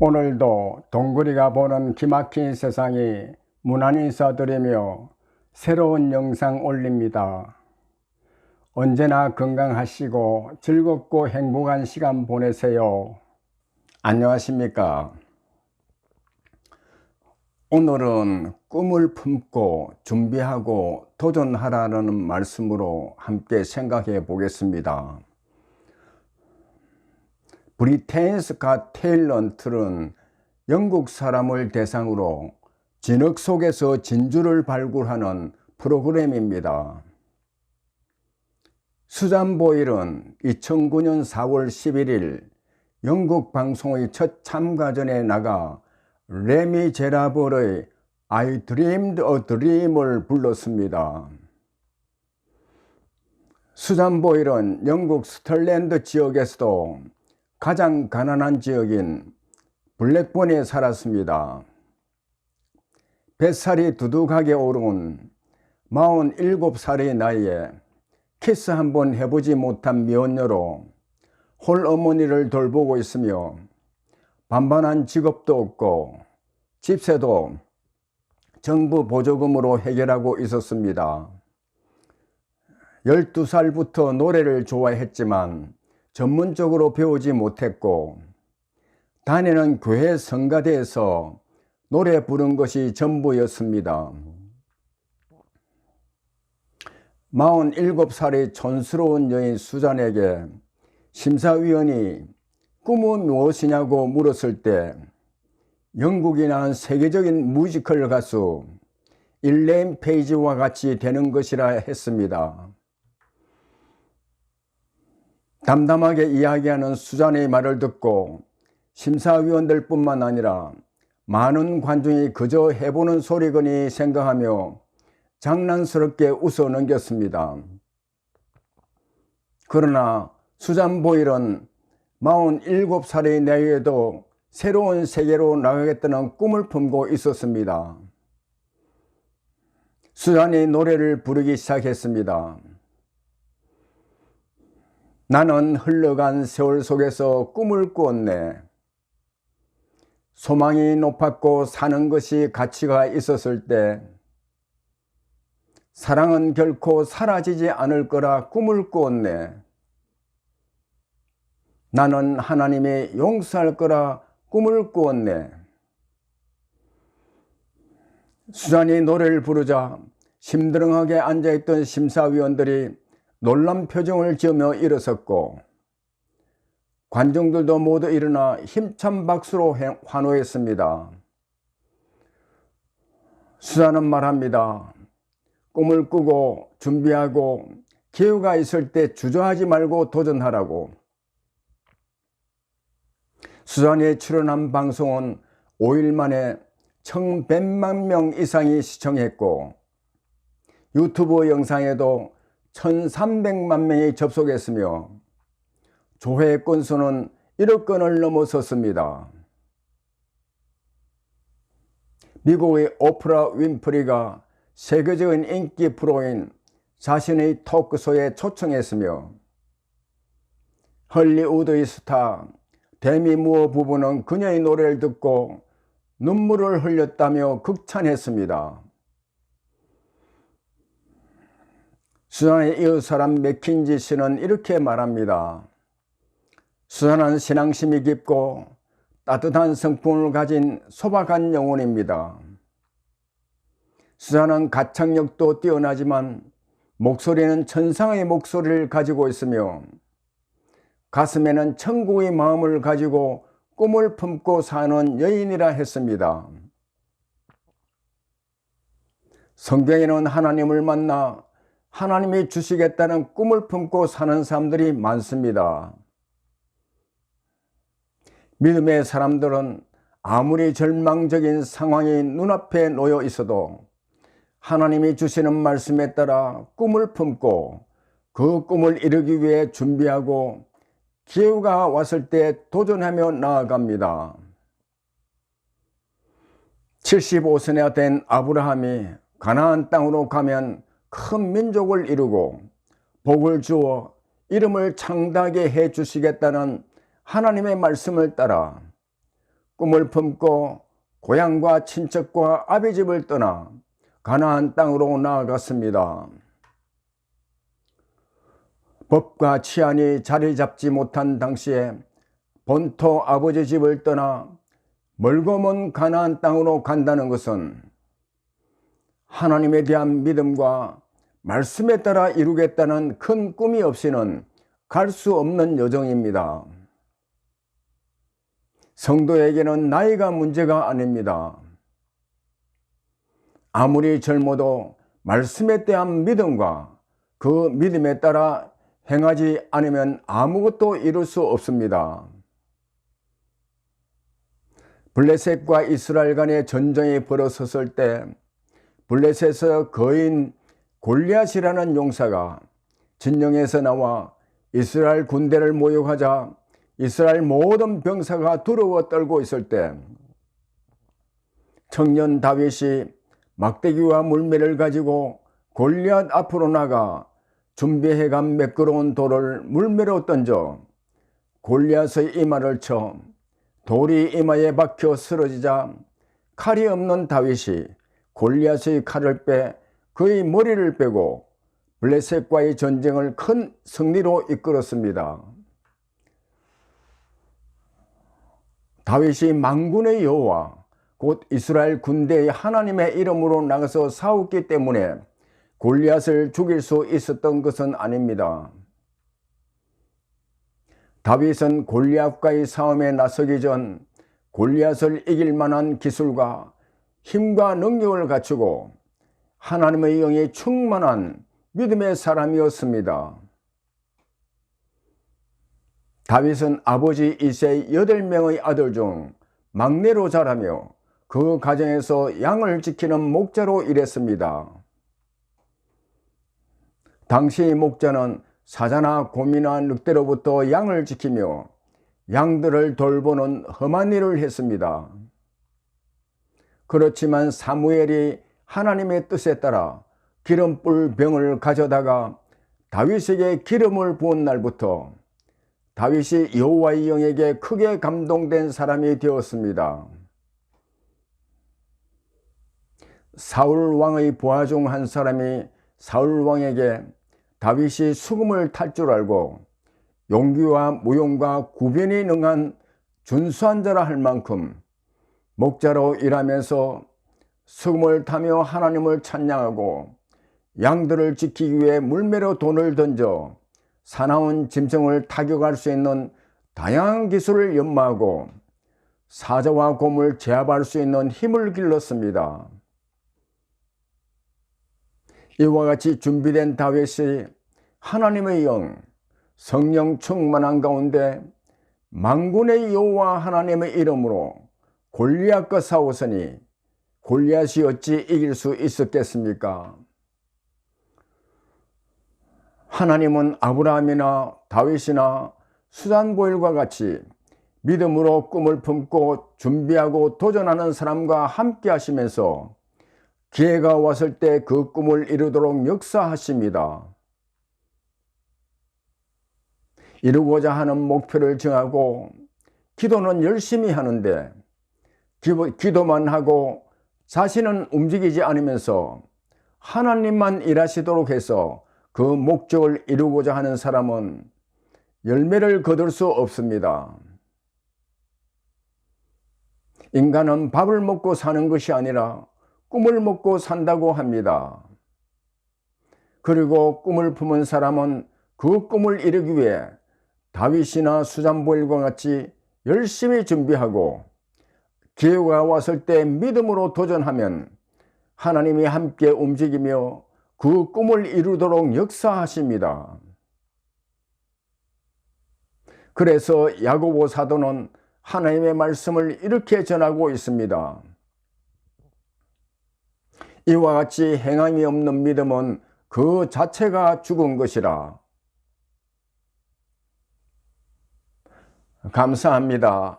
오늘도 동그리가 보는 기막힌 세상이 무난히 인사드리며 새로운 영상 올립니다. 언제나 건강하시고 즐겁고 행복한 시간 보내세요. 안녕하십니까. 오늘은 꿈을 품고 준비하고 도전하라는 말씀으로 함께 생각해 보겠습니다. 브리테인스 갓 탤런트는 영국 사람을 대상으로 진흙 속에서 진주를 발굴하는 프로그램입니다. 수잔 보일은 2009년 4월 11일 영국 방송의 첫 참가전에 나가 레미제라블의 I Dreamed a Dream을 불렀습니다. 수잔 보일은 영국 스코틀랜드 지역에서도 가장 가난한 지역인 블랙본에 살았습니다. 뱃살이 두둑하게 오른 47살의 나이에 키스 한번 해보지 못한 미혼녀로 홀어머니를 돌보고 있으며 반반한 직업도 없고 집세도 정부 보조금으로 해결하고 있었습니다. 12살부터 노래를 좋아했지만 전문적으로 배우지 못했고 다니는 교회 성가대에서 노래 부른 것이 전부였습니다. 47살의 촌스러운 여인 수잔에게 심사위원이 꿈은 무엇이냐고 물었을 때 영국이 낳은 세계적인 뮤지컬 가수 일레인 페이지와 같이 되는 것이라 했습니다. 담담하게 이야기하는 수잔의 말을 듣고 심사위원들 뿐만 아니라 많은 관중이 그저 해보는 소리거니 생각하며 장난스럽게 웃어 넘겼습니다. 그러나 수잔 보일은 47살의 나이에도 새로운 세계로 나가겠다는 꿈을 품고 있었습니다. 수잔이 노래를 부르기 시작했습니다. 나는 흘러간 세월 속에서 꿈을 꾸었네. 소망이 높았고 사는 것이 가치가 있었을 때 사랑은 결코 사라지지 않을 거라 꿈을 꾸었네. 나는 하나님이 용서할 거라 꿈을 꾸었네. 수잔이 노래를 부르자 심드렁하게 앉아있던 심사위원들이 놀란 표정을 지으며 일어섰고 관중들도 모두 일어나 힘찬 박수로 환호했습니다. 수잔은 말합니다. 꿈을 꾸고 준비하고 기회가 있을 때 주저하지 말고 도전하라고. 수잔이 출연한 방송은 5일 만에 1100만 명 이상이 시청했고 유튜브 영상에도 1300만 명이 접속했으며 조회 건수는 1억 건을 넘어섰습니다. 미국의 오프라 윈프리가 세계적인 인기 프로인 자신의 토크쇼에 초청했으며 헐리우드의 스타 데미 무어 부부는 그녀의 노래를 듣고 눈물을 흘렸다며 극찬했습니다. 수잔에 이어서란 맥킨지 씨는 이렇게 말합니다. 수잔은 신앙심이 깊고 따뜻한 성품을 가진 소박한 영혼입니다. 수잔은 가창력도 뛰어나지만 목소리는 천상의 목소리를 가지고 있으며 가슴에는 천국의 마음을 가지고 꿈을 품고 사는 여인이라 했습니다. 성경에는 하나님을 만나 하나님이 주시겠다는 꿈을 품고 사는 사람들이 많습니다. 믿음의 사람들은 아무리 절망적인 상황이 눈앞에 놓여 있어도 하나님이 주시는 말씀에 따라 꿈을 품고 그 꿈을 이루기 위해 준비하고 기회가 왔을 때 도전하며 나아갑니다. 75세나 된 아브라함이 가나안 땅으로 가면 큰 민족을 이루고 복을 주어 이름을 창대하게 해 주시겠다는 하나님의 말씀을 따라 꿈을 품고 고향과 친척과 아비집을 떠나 가나안 땅으로 나아갔습니다. 법과 치안이 자리 잡지 못한 당시에 본토 아버지 집을 떠나 멀고 먼 가나안 땅으로 간다는 것은 하나님에 대한 믿음과 말씀에 따라 이루겠다는 큰 꿈이 없이는 갈 수 없는 여정입니다. 성도에게는 나이가 문제가 아닙니다. 아무리 젊어도 말씀에 대한 믿음과 그 믿음에 따라 행하지 않으면 아무것도 이룰 수 없습니다. 블레셋과 이스라엘 간의 전쟁이 벌어졌을 때 블레셋의 거인 골리앗이라는 용사가 진영에서 나와 이스라엘 군대를 모욕하자 이스라엘 모든 병사가 두려워 떨고 있을 때 청년 다윗이 막대기와 물매를 가지고 골리앗 앞으로 나가 준비해간 매끄러운 돌을 물매로 던져 골리앗의 이마를 쳐 돌이 이마에 박혀 쓰러지자 칼이 없는 다윗이 골리앗의 칼을 빼 그의 머리를 빼고 블레셋과의 전쟁을 큰 승리로 이끌었습니다. 다윗이 만군의 여호와 곧 이스라엘 군대의 하나님의 이름으로 나가서 싸웠기 때문에 골리앗을 죽일 수 있었던 것은 아닙니다. 다윗은 골리앗과의 싸움에 나서기 전 골리앗을 이길 만한 기술과 힘과 능력을 갖추고 하나님의 영이 충만한 믿음의 사람이었습니다. 다윗은 아버지 이새의 8명의 아들 중 막내로 자라며 그 가정에서 양을 지키는 목자로 일했습니다. 당시 목자는 사자나 곰이나 늑대로부터 양을 지키며 양들을 돌보는 험한 일을 했습니다. 그렇지만 사무엘이 하나님의 뜻에 따라 기름불 병을 가져다가 다윗에게 기름을 부은 날부터 다윗이 여호와의 영에게 크게 감동된 사람이 되었습니다. 사울 왕의 부하 중 한 사람이 사울 왕에게 다윗이 수금을 탈 줄 알고 용기와 무용과 구변이 능한 준수한 자라 할 만큼 목자로 일하면서 수금을 타며 하나님을 찬양하고 양들을 지키기 위해 물매로 돈을 던져 사나운 짐승을 타격할 수 있는 다양한 기술을 연마하고 사자와 곰을 제압할 수 있는 힘을 길렀습니다. 이와 같이 준비된 다윗이 하나님의 영, 성령 충만한 가운데 만군의 여호와 하나님의 이름으로 골리앗과 싸웠으니 골리앗이 어찌 이길 수 있었겠습니까? 하나님은 아브라함이나 다윗이나 수산보일과 같이 믿음으로 꿈을 품고 준비하고 도전하는 사람과 함께 하시면서 기회가 왔을 때 그 꿈을 이루도록 역사하십니다. 이루고자 하는 목표를 정하고 기도는 열심히 하는데 기도만 하고 자신은 움직이지 않으면서 하나님만 일하시도록 해서 그 목적을 이루고자 하는 사람은 열매를 거둘 수 없습니다. 인간은 밥을 먹고 사는 것이 아니라 꿈을 먹고 산다고 합니다. 그리고 꿈을 품은 사람은 그 꿈을 이루기 위해 다윗이나 수산보일과 같이 열심히 준비하고 기회가 왔을 때 믿음으로 도전하면 하나님이 함께 움직이며 그 꿈을 이루도록 역사하십니다. 그래서 야고보 사도는 하나님의 말씀을 이렇게 전하고 있습니다. 이와 같이 행함이 없는 믿음은 그 자체가 죽은 것이라. 감사합니다.